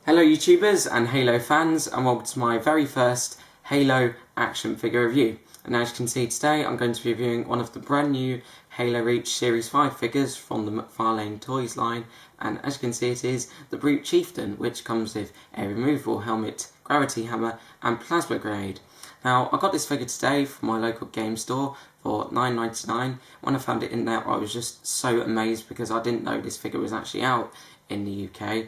Hello YouTubers and Halo fans, and welcome to my very first Halo action figure review. And as you can see today, I'm going to be reviewing one of the brand new Halo Reach Series 5 figures from the McFarlane Toys line. And as you can see, it is the Brute Chieftain, which comes with a removable helmet, gravity hammer and plasma grenade. Now, I got this figure today from my local game store for $9.99. When I found it in there, I was just so amazed because I didn't know this figure was actually out in the UK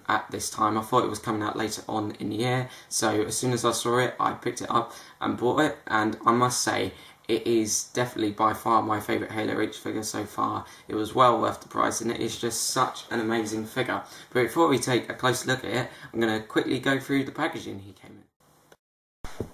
at this time. I thought it was coming out later on in the year, so as soon as I saw it, I picked it up and bought it, and I must say, it is definitely by far my favourite Halo Reach figure so far. It was well worth the price, and it is just such an amazing figure. But before we take a closer look at it, I'm going to quickly go through the packaging he came in.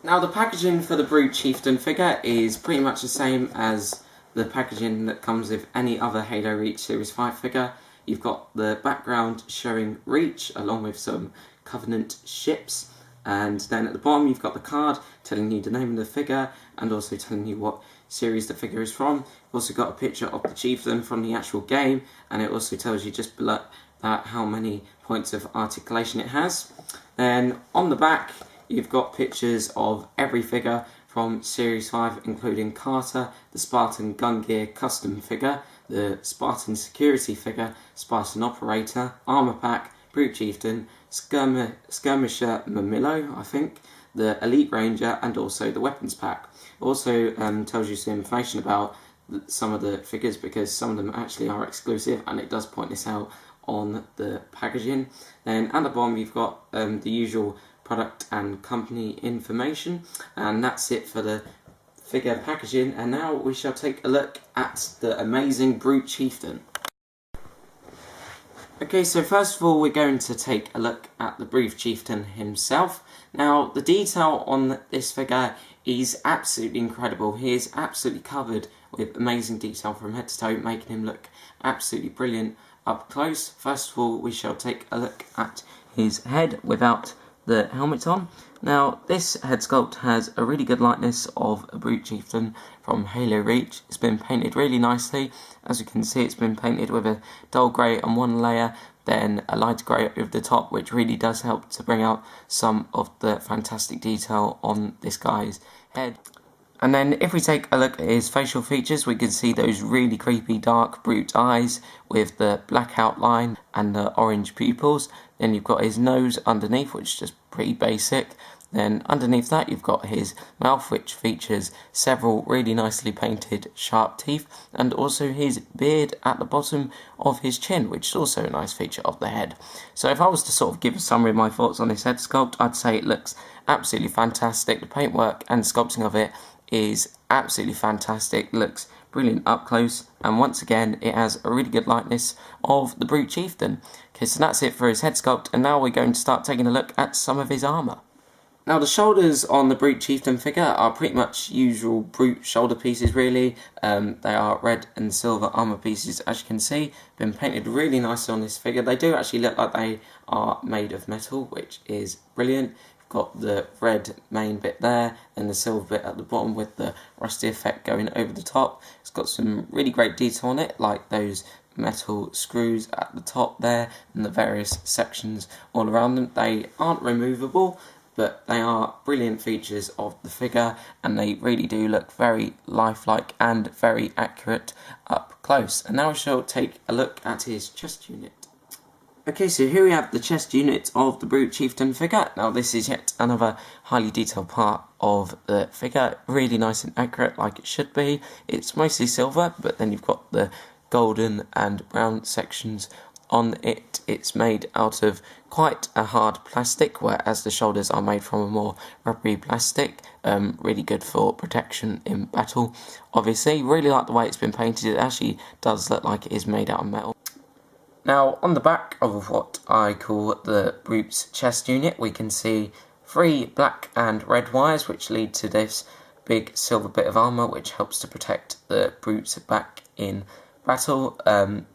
Now, the packaging for the Brute Chieftain figure is pretty much the same as the packaging that comes with any other Halo Reach Series 5 figure. You've got the background showing Reach along with some Covenant ships, and then at the bottom you've got the card telling you the name of the figure and also telling you what series the figure is from. You've also got a picture of the Chieftain from the actual game, and it also tells you just below that how many points of articulation it has. Then on the back you've got pictures of every figure from Series 5, including Carter, the Spartan Gun Gear custom figure, the Spartan Security figure, Spartan Operator, Armor Pack, Brute Chieftain, Skirmisher Mamilo, I think, the Elite Ranger, and also the Weapons Pack. It also tells you some information about some of the figures because some of them actually are exclusive, and it does point this out on the packaging. Then at the bottom you've got the usual product and company information, and that's it for the figure packaging. And now we shall take a look at the amazing Brute Chieftain. Okay, so first of all we're going to take a look at the Brute Chieftain himself. Now, the detail on this figure is absolutely incredible. He is absolutely covered with amazing detail from head to toe, making him look absolutely brilliant up close. First of all, we shall take a look at his head without the helmet on. Now, this head sculpt has a really good likeness of a Brute Chieftain from Halo Reach. It's been painted really nicely. As you can see, it's been painted with a dull grey on one layer, then a light grey over the top, which really does help to bring out some of the fantastic detail on this guy's head. And then if we take a look at his facial features, we can see those really creepy dark brute eyes with the black outline and the orange pupils. Then you've got his nose underneath, which is just pretty basic. Then underneath that you've got his mouth, which features several really nicely painted sharp teeth, and also his beard at the bottom of his chin, which is also a nice feature of the head. So if I was to sort of give a summary of my thoughts on this head sculpt, I'd say it looks absolutely fantastic. The paintwork and sculpting of it is absolutely fantastic, looks brilliant up close, and once again it has a really good likeness of the Brute Chieftain. Okay, so that's it for his head sculpt, and now we're going to start taking a look at some of his armour. Now, the shoulders on the Brute Chieftain figure are pretty much usual Brute shoulder pieces really. They are red and silver armour pieces, as you can see. Been painted really nicely on this figure. They do actually look like they are made of metal, which is brilliant. Got the red main bit there and the silver bit at the bottom with the rusty effect going over the top. It's got some really great detail on it, like those metal screws at the top there and the various sections all around them. They aren't removable, but they are brilliant features of the figure, and they really do look very lifelike and very accurate up close. And now we shall take a look at his chest unit. Okay, so here we have the chest unit of the Brute Chieftain figure. Now, this is yet another highly detailed part of the figure, really nice and accurate like it should be. It's mostly silver, but then you've got the golden and brown sections on it. It's made out of quite a hard plastic, whereas the shoulders are made from a more rubbery plastic. Really good for protection in battle. Obviously, really like the way it's been painted. It actually does look like it is made out of metal. Now, on the back of what I call the Brute's chest unit, we can see 3 black and red wires, which lead to this big silver bit of armour, which helps to protect the Brute's back in battle.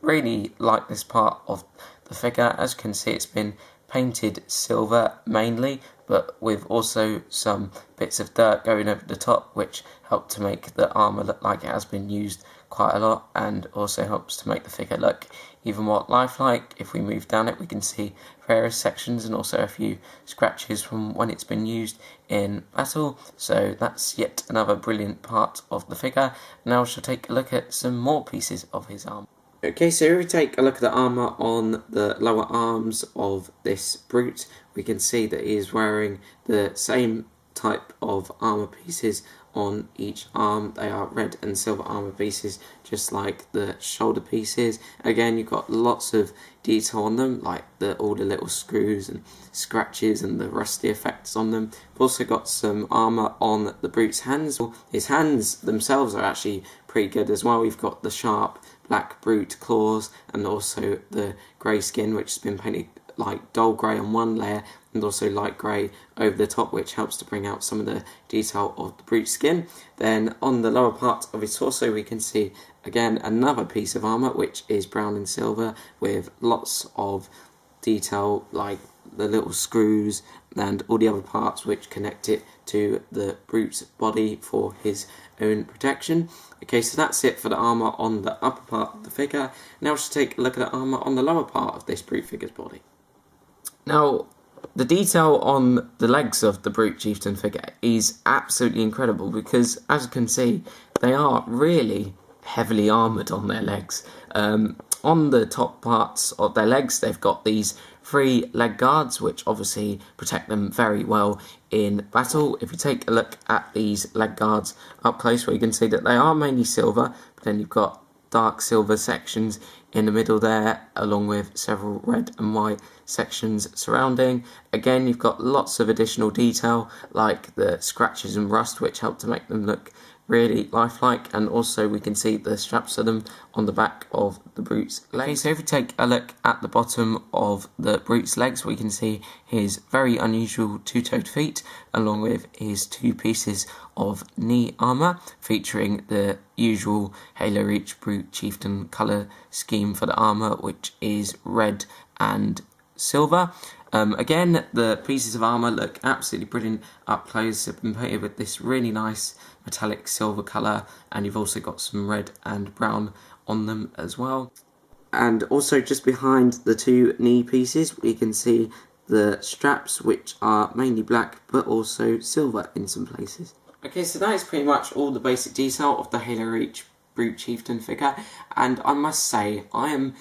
Really like this part of the figure. As you can see, it's been painted silver mainly, but with also some bits of dirt going over the top, which help to make the armour look like it has been used quite a lot, and also helps to make the figure look even more lifelike. If we move down it, we can see various sections and also a few scratches from when it's been used in battle, so that's yet another brilliant part of the figure. Now we shall take a look at some more pieces of his armour. Okay, so if we take a look at the armour on the lower arms of this Brute, we can see that he is wearing the same type of armour pieces on each arm. They are red and silver armour pieces, just like the shoulder pieces. Again, you've got lots of detail on them, like all the little screws and scratches and the rusty effects on them. We've also got some armour on the Brute's hands. His hands themselves are actually pretty good as well. We've got the sharp black Brute claws and also the grey skin, which has been painted like dull grey on one layer and also light grey over the top, which helps to bring out some of the detail of the Brute skin. Then on the lower part of his torso we can see again another piece of armour which is brown and silver with lots of detail like the little screws and all the other parts which connect it to the Brute's body for his own protection. Okay, so that's it for the armour on the upper part of the figure. Now we should take a look at the armour on the lower part of this Brute figure's body. Now, the detail on the legs of the Brute Chieftain figure is absolutely incredible because, as you can see, they are really heavily armoured on their legs. On the top parts of their legs, they've got these 3 leg guards, which obviously protect them very well in battle. If you take a look at these leg guards up close, where you can see that they are mainly silver, but then you've got dark silver sections in the middle there, along with several red and white sections surrounding. Again, you've got lots of additional detail, like the scratches and rust, which help to make them look really lifelike, and also we can see the straps of them on the back of the Brute's legs. Okay, so if we take a look at the bottom of the Brute's legs, we can see his very unusual 2-toed feet, along with his 2 pieces of knee armour, featuring the usual Halo Reach Brute Chieftain colour scheme for the armour, which is red and silver. Again, the pieces of armour look absolutely brilliant up close. They've been painted with this really nice metallic silver colour, and you've also got some red and brown on them as well. And also just behind the 2 knee pieces we can see the straps, which are mainly black but also silver in some places. Okay, so that is pretty much all the basic detail of the Halo Reach Brute Chieftain figure, and I must say I am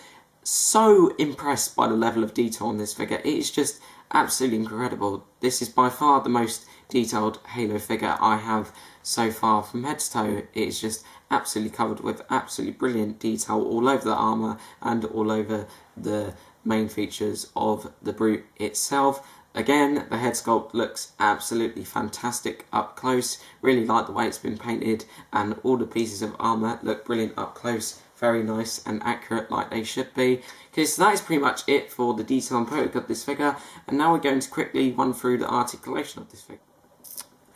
so impressed by the level of detail on this figure. It is just absolutely incredible. This is by far the most detailed Halo figure I have so far from head to toe. It is just absolutely covered with absolutely brilliant detail all over the armour and all over the main features of the Brute itself. Again, the head sculpt looks absolutely fantastic up close. Really like the way it's been painted, and all the pieces of armour look brilliant up close. Very nice and accurate like they should be. Okay, so that is pretty much it for the detail and poke of this figure, and now we're going to quickly run through the articulation of this figure.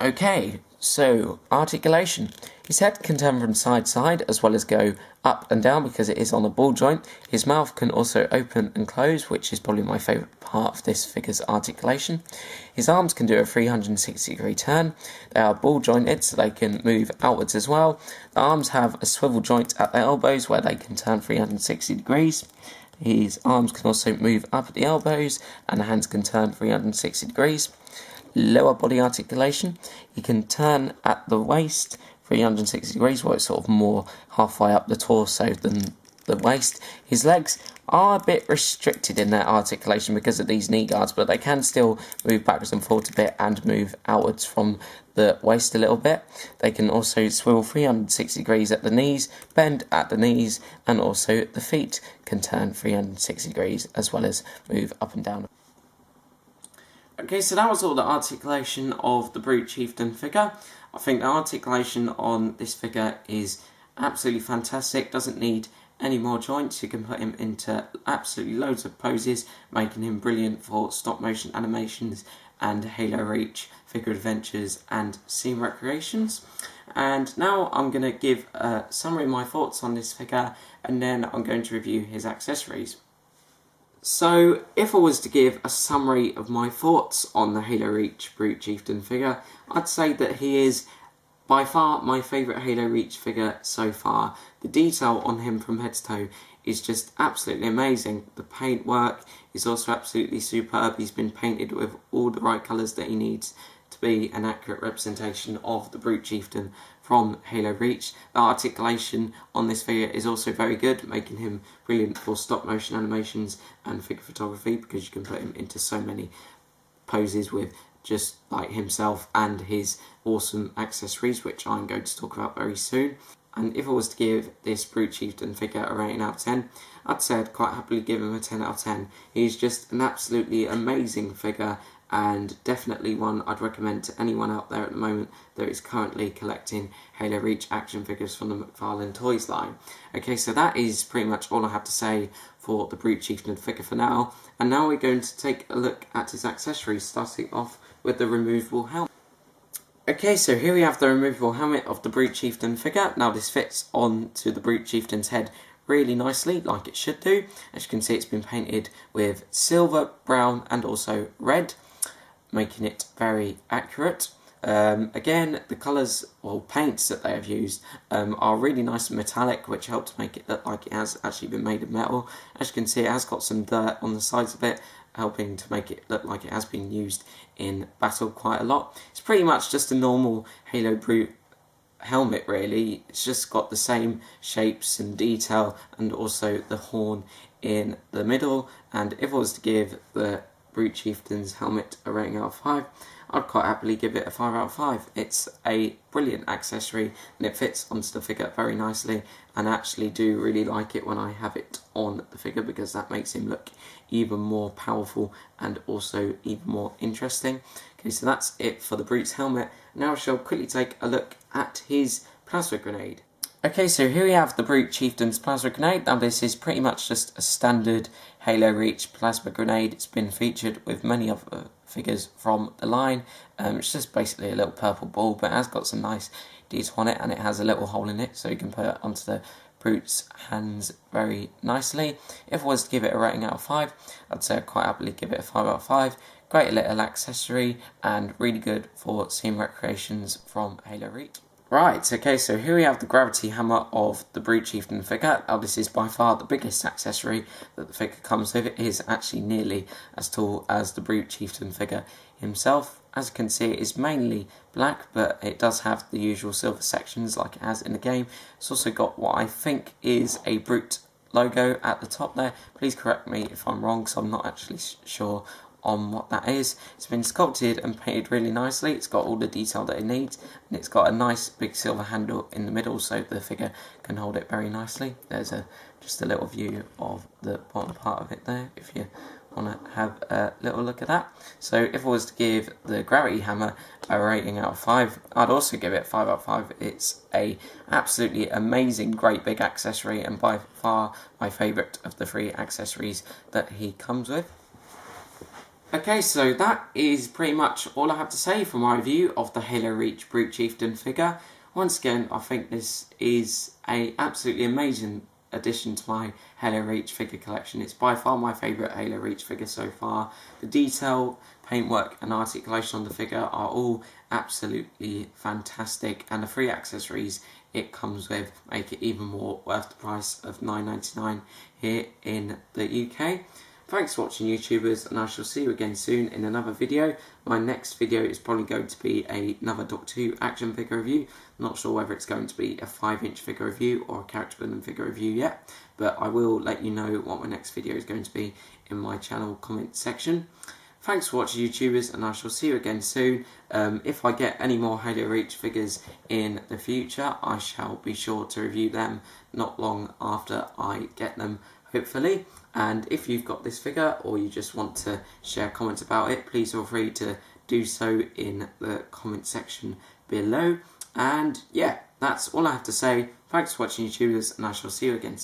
Okay, so articulation. His head can turn from side to side as well as go up and down because it is on a ball joint. His mouth can also open and close, which is probably my favourite part of this figure's articulation. His arms can do a 360-degree turn. They are ball jointed so they can move outwards as well. The arms have a swivel joint at the elbows where they can turn 360 degrees. His arms can also move up at the elbows and the hands can turn 360 degrees. Lower body articulation, he can turn at the waist 360 degrees, where it's sort of more halfway up the torso than the waist. His legs are a bit restricted in their articulation because of these knee guards, but they can still move backwards and forwards a bit and move outwards from the waist a little bit. They can also swivel 360 degrees at the knees, bend at the knees, and also the feet can turn 360 degrees as well as move up and down. Okay, so that was all the articulation of the Brute Chieftain figure. I think the articulation on this figure is absolutely fantastic. Doesn't need any more joints. You can put him into absolutely loads of poses, making him brilliant for stop motion animations and Halo Reach figure adventures and scene recreations. And now I'm going to give a summary of my thoughts on this figure, and then I'm going to review his accessories. So, if I was to give a summary of my thoughts on the Halo Reach Brute Chieftain figure, I'd say that he is by far my favourite Halo Reach figure so far. The detail on him from head to toe is just absolutely amazing. The paint work is also absolutely superb. He's been painted with all the right colours that he needs to be an accurate representation of the Brute Chieftain from Halo Reach. The articulation on this figure is also very good, making him brilliant for stop motion animations and figure photography, because you can put him into so many poses with just like himself and his awesome accessories, which I'm going to talk about very soon. And if I was to give this Brute Chieftain figure a rating out of 10, I'd say I'd quite happily give him a 10 out of 10. He's just an absolutely amazing figure, and definitely one I'd recommend to anyone out there at the moment that is currently collecting Halo Reach action figures from the McFarlane Toys line. Okay, so that is pretty much all I have to say for the Brute Chieftain figure for now. And now we're going to take a look at his accessories, starting off with the removable helmet. Okay, so here we have the removable helmet of the Brute Chieftain figure. Now this fits onto the Brute Chieftain's head really nicely, like it should do. As you can see, it's been painted with silver, brown and also red, making it very accurate. Again, the colours or paints that they have used are really nice and metallic, which helps make it look like it has actually been made of metal. As you can see, it has got some dirt on the sides of it, helping to make it look like it has been used in battle quite a lot. It's pretty much just a normal Halo Brute helmet really. It's just got the same shapes and detail, and also the horn in the middle. And if I was to give the Brute Chieftain's helmet a rating out of 5, I'd quite happily give it a 5 out of 5. It's a brilliant accessory and it fits onto the figure very nicely, and I actually do really like it when I have it on the figure, because that makes him look even more powerful and also even more interesting. Okay, so that's it for the Brute's helmet. Now I shall quickly take a look at his plasma grenade. Okay, so here we have the Brute Chieftain's plasma grenade. Now this is pretty much just a standard Halo Reach plasma grenade. It's been featured with many other figures from the line. It's just basically a little purple ball, but it has got some nice detail on it, and it has a little hole in it, so you can put it onto the Brute's hands very nicely. If I was to give it a rating out of 5, I'd say I'd quite happily give it a 5 out of 5. Great little accessory and really good for scene recreations from Halo Reach. Right, okay, so here we have the gravity hammer of the Brute Chieftain figure. Now this is by far the biggest accessory that the figure comes with. It is actually nearly as tall as the Brute Chieftain figure himself. As you can see, it is mainly black, but it does have the usual silver sections like it has in the game. It's also got what I think is a Brute logo at the top there. Please correct me if I'm wrong, because I'm not actually sure on what that is. It's been sculpted and painted really nicely. It's got all the detail that it needs, and it's got a nice big silver handle in the middle, so the figure can hold it very nicely. There's just a little view of the bottom part of it there, if you want to have a little look at that. So if I was to give the gravity hammer a rating out of 5, I'd also give it 5 out of 5. It's a absolutely amazing, great big accessory, and by far my favourite of the 3 accessories that he comes with. Okay, so that is pretty much all I have to say for my review of the Halo Reach Brute Chieftain figure. Once again, I think this is a absolutely amazing addition to my Halo Reach figure collection. It's by far my favourite Halo Reach figure so far. The detail, paintwork and articulation on the figure are all absolutely fantastic, and the 3 accessories it comes with make it even more worth the price of $9.99 here in the UK. Thanks for watching, YouTubers, and I shall see you again soon in another video. My next video is probably going to be another Doctor Who action figure review. Not sure whether it's going to be a 5-inch figure review or a character building figure review yet, but I will let you know what my next video is going to be in my channel comment section. Thanks for watching, YouTubers, and I shall see you again soon. If I get any more Halo Reach figures in the future, I shall be sure to review them not long after I get them, hopefully. And if you've got this figure or you just want to share comments about it, please feel free to do so in the comment section below. And yeah, that's all I have to say. Thanks for watching, YouTubers, and I shall see you again soon.